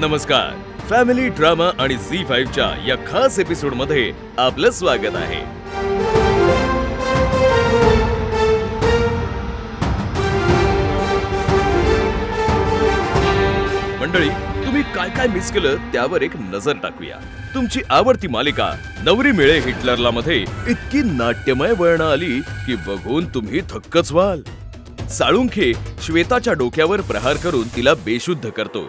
नमस्कार. Family drama आणि झी5 च्या या खास एपिसोड मध्ये आपलं स्वागत आहे. मंडळी, तुम्ही काय काय मिस केलं त्यावर एक नजर टाकूया. तुमची आवडती मालिका नवरी मिळे हिटलरला मध्ये इतकी नाट्यमय वळणं आली की बघून तुम्ही थक्कच व्हाल. साळुंखे श्वेताच्या डोक्यावर प्रहार करून तिला बेशुद्ध करतो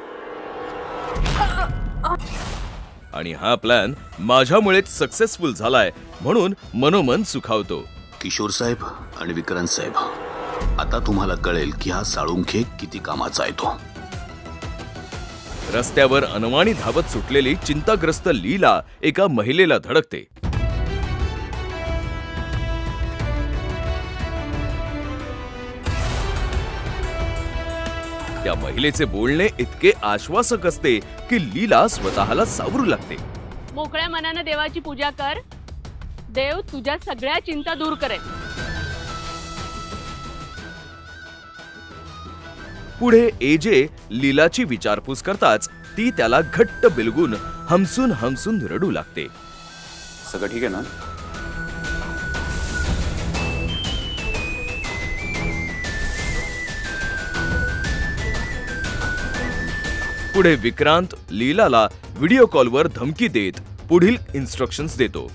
आणि हा प्लॅन माझ्यामुळेच सक्सेसफुल झालाय म्हणून मनोमन सुखावतो. किशोर साहेब आणि विक्रांत साहेब, आता तुम्हाला कळेल की हा साळुंखे किती कामाचा आहे तो. रस्त्यावर अनवाणी धावत सुटलेली चिंताग्रस्त लीला एका महिलेला धडकते. त्या महिलेचे बोलणे इतके आश्वासक असते की लीला स्वतःला सावरू लागते. मोकळ्या मनानं देवाची पूजा कर. देव तुझ्या सगळ्या चिंता दूर करेल. पुढे एजे लीलाची विचारपूस करताच ती त्याला घट्ट बिलगून हमसून हमसून रडू लागते. सगळं ठीक आहे ना? पुढे विक्रांत लीलाला व्हिडिओ कॉलवर धमकी देत पुढील इन्स्ट्रक्शन्स देतो.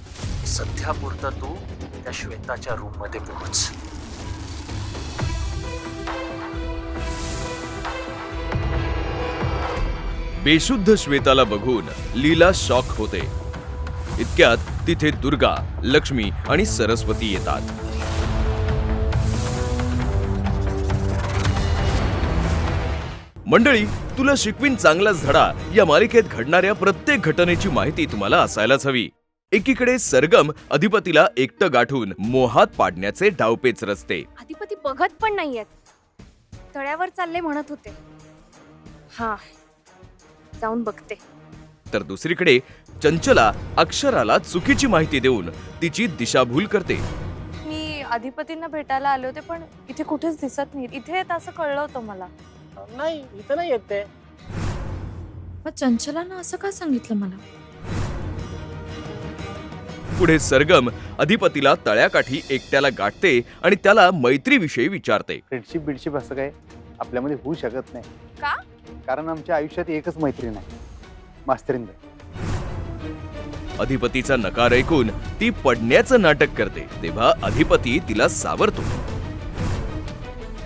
सध्यापुरतं तू त्या श्वेताच्या रूम मध्ये पोहोच. बेशुद्ध श्वेताला बघून लीला शॉक होते. इतक्यात तिथे दुर्गा, लक्ष्मी आणि सरस्वती येतात. मंडळी, तुला शिकवीन चांगलाच धडा या मालिकेत घडणाऱ्या प्रत्येक घटनेची माहिती तुम्हाला असायलाच हवी. एकीकडे सरगम अधिपतीला एकटं गाठून मोहात पाडण्याचे डावपेच रचते. अधिपती बघत पण नाहीयेत. तळ्यावर चालले म्हणत होते. हा, जाऊन बघते. तर दुसरीकडे चंचला अक्षराला चुकीची माहिती देऊन तिची दिशाभूल करते. मी अधिपतींना भेटायला आले होते पण इथे कुठेच दिसत नाही. इथे येत असं कळलं होतं मला. नाही, इथं नाही येत ते. मग चंचलानं असं का सांगितलं मला? पुढे सरगम अधिपतीला तळ्याकाठी एकट्याला गाठते आणि त्याला मैत्रीविषयी विचारते. फ्रेंडशिप बिडशिप असं काय आपल्यामध्ये होऊ शकत नाही. का? कारण आमच्या आयुष्यात एकच मैत्रीण आहे, मास्तरींबाई. अधिपतीचा नकार ऐकून ती पडण्याचं नाटक करते तेव्हा अधिपती तिला सावरतो.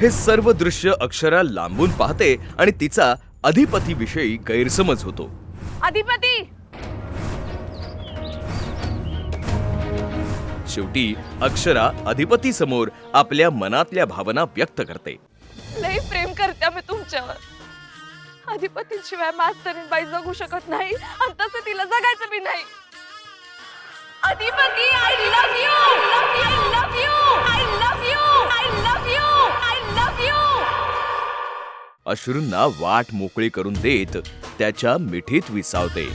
हे सर्व दृश्य अक्षरा लांबून पाहते आणि तिचा अधिपतीविषयी गैरसमज होतो. अधिपती! शेवटी अक्षरा अधिपती समोर आपल्या मनातल्या भावना व्यक्त करते. लई प्रेम करते मी तुमच्यावर. अधिपतीशिवाय मास्तरीनबाई जगू शकत नाही आणि तसं तिला जगायचं बी नाही. Adhipati, I love you. I love you. I love you. I love you. I love you. अश्रूंना वाट मोकळी करून देत त्याच्या मिठीत विसावते.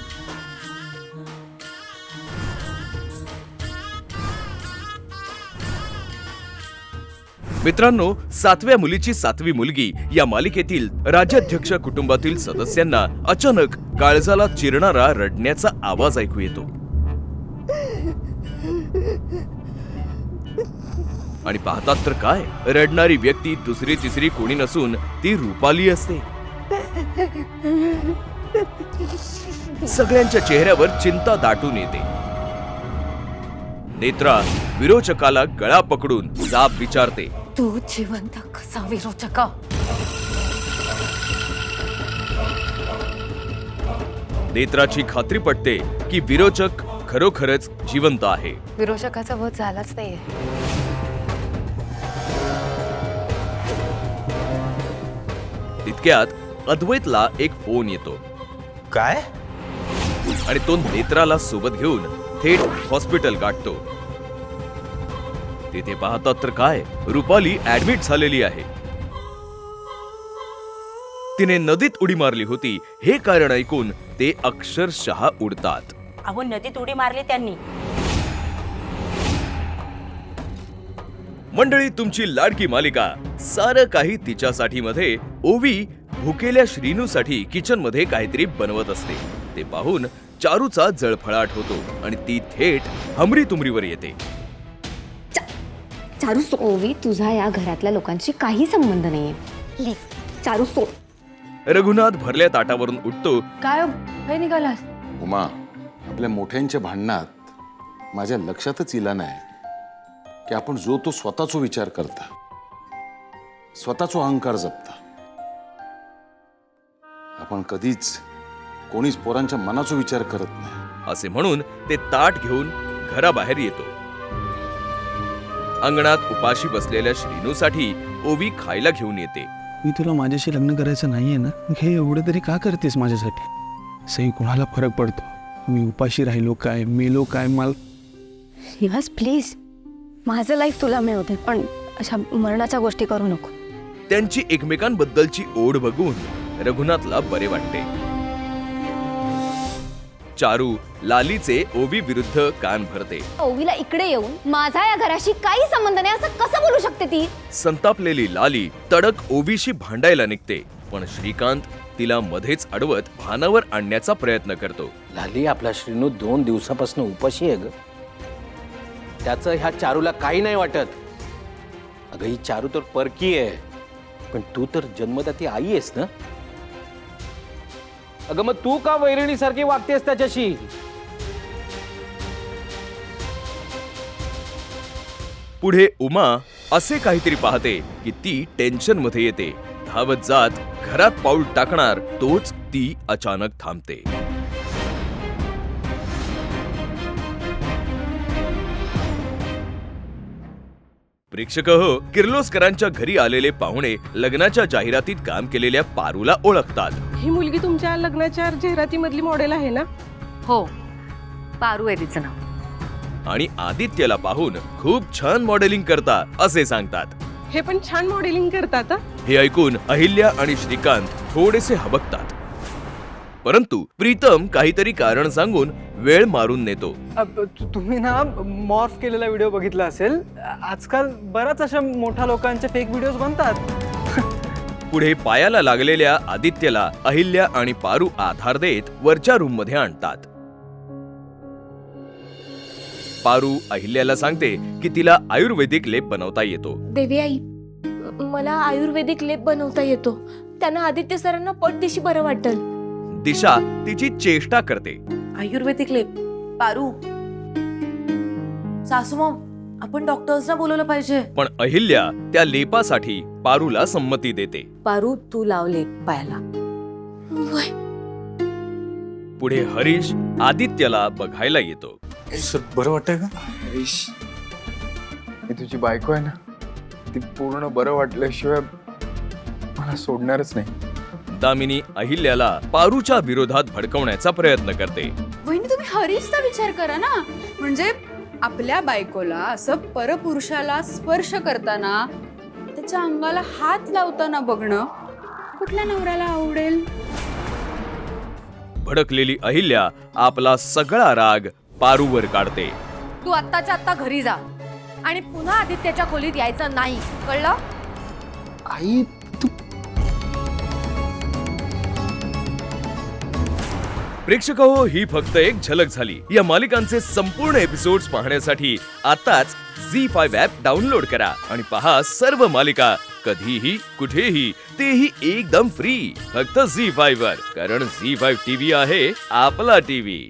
मित्रांनो, 7व्या मुलीची 7वी मुलगी या मालिकेतील राज्याध्यक्ष कुटुंबातील सदस्यांना अचानक काळजाला चिरणारा रडण्याचा आवाज ऐकू येतो. आणि पाहतात तर काय, रडणारी व्यक्ती दुसरी तिसरी कोणी नसून ती रुपाली असते. सगळ्यांच्या चेहऱ्यावर चिंता दाटून येते. नेत्रा विरोचकाला गळा पकडून जाब विचारते. तू जिवंत कसा विरोचका? नेत्राची खात्री पटते की विरोचक खरोखरच जिवंत आहे. विरोचकाचा वध झालाच नाहीये. तितक्यात अद्वैतला एक फोन येतो. काय? आणि तो नेत्राला सोबत घेऊन थेट हॉस्पिटल गाठतो. तिथे पाहतात तर काय, रुपाली ऍडमिट झालेली आहे. तिने नदीत उडी मारली होती हे कारण ऐकून ते अक्षरशः उडतात. अहो, नदीत उडी मारली त्यांनी. मंडळी, तुमची लाडकी मालिका सारं काही तिच्यासाठी मध्ये ओवी भुकेल्या श्रीनूसाठी किचन मध्ये काहीतरी बनवत असते. ते पाहून चारूचा जळफळाट होतो आणि ती थेट हमरी तुमरीवर येते. चारू ओवी, तुझा या घरातल्या लोकांशी काही संबंध नाहीये. प्लीज चारू सोड. रघुनाथ भरल्या ताटावरून उठतो. काय हे निघालास? उमा, आपल्या मोठ्यांच्या भांडणात माझ्या लक्षातच इला नाही की आपण जो तो स्वतःचा विचार करता, स्वतःचा अहंकार जपता. आपण कधीच कोणीच पोरांच्या मनाचा विचार करत नाही. असे म्हणून ते ताट घेऊन घराबाहेर येतो. अंगणात उपाशी बसलेल्या श्रीनूसाठी ओवी खायला घेऊन येते. मी तुला माझ्याशी लग्न करायचं नाहीये ना, मग हे एवढं तरी का करतेस माझ्यासाठी? सही कोणाला फरक पडतो? मी उपाशी राहिलो काय, मेलो काय, मला शिवास प्लीज, माझं लाईफ तुला मिळवते, पण अशा मरणाच्या गोष्टी करू नको. त्यांची एकमेकांबद्दलची ओढ बघून रघुनाथला बरे वाटते. चारू लालीचे ओवी विरुद्ध कान भरते. ओवीला इकडे येऊन माझा या घराशी काही संबंध नाही असं कसं बोलू शकते ती? संतापलेली लाली तडक ओवीशी भांडायला निघते, पण श्रीकांत तिला मध्येच अडवत भानावर आणण्याचा प्रयत्न करतो. लाली, आपला श्रीनू 2 दिवसापासून उपाशी आहे ग. त्याचं ह्या चारूला काही नाही वाटत. अगं, ही चारू तर परकी आहे, पण तू तर जन्मदाती आई आहेस ना. अगं, मग तू का वैरणीसारखी वागतेस त्याच्याशी? पुढे उमा असे काहीतरी पाहते की ती टेन्शन मध्ये येते. धावत जात घरात पाऊल टाकणार तोच ती अचानक थांबते. प्रेक्षक हो, किर्लोस्करांच्या घरी आलेले पाहुणे लग्नाच्या जाहिरातीत काम केलेल्या पारूला ओळखतात. ही मुलगी तुमच्या लग्नाच्या जाहिरातीमधली मॉडेल आहे ना? हो, पारू आहे तिचं नाव. आणि आदित्यला पाहून खूप छान मॉडेलिंग करता असे सांगतात. हे पण छान मॉडेलिंग करतात. हे ऐकून अहिल्या आणि श्रीकांत थोडेसे हबकतात, परंतु प्रीतम काहीतरी कारण सांगून वेळ मारून नेतो. तुम्ही ना मॉर्फ केलेला व्हिडिओ बघितला असेल. आजकाल बऱ्याच अशा मोठ्या लोकांचे फेक व्हिडिओज बनतात. पुढे पायाला लागलेल्या आदित्यला अहिल्या आणि पारू आधार देत वरच्या रूम मध्ये आणतात. पारू अहिल्याला सांगते की तिला आयुर्वेदिक लेप बनवता येतो. देवी आई, मला आयुर्वेदिक लेप बनवता येतो. त्यांना आदित्य सरांना पटदिशी बरं वाटेल. दिशा तिची चेष्टा करते. आयुर्वेदिक लेप? पारू, सासूमाम, आपण डॉक्टर्सना बोलवलं पाहिजे. पण अहिल्या त्या लेपासाठी पारूला संमती देते. पारू, तू लाव लेप पायाला. पुढे हरीश आदित्यला बघायला येतो. सर, बरं वाटतंय का? हरीश, मी तुझी बायको आहे ना, ती पूर्ण बरं वाटल्याशिवाय मला सोडणारच नाही. दामिनी अहिल्याला पारूच्या विरोधात भडकवण्याचा प्रयत्न करते. वहिनी, तुम्ही हरीशचा विचार करा ना. म्हणजे आपल्या बायकोला असं परपुरुषाला स्पर्श करताना, त्याच्या अंगाला हात लावताना बघणं कुठल्या नवऱ्याला आवडेल? भडकलेली अहिल्या आपला सगळा राग पारूवर काढते. तू आत्ताच्या आत्ता घरी जा आणि पुन्हा आदित्यच्या खोलीत यायचं नाही, कळलं? आई, तू प्रेक्षक हो, ही फक्त एक झलक झाली. या मालिकांचे संपूर्ण एपिसोड्स पाहण्यासाठी आताच झी5 ॲप डाउनलोड करा आणि पहा सर्व मालिका कधीही कुठेही, तेही एकदम फ्री. फक्त झी5 वर, कारण झी5 टीव्ही आहे आपला टीव्ही.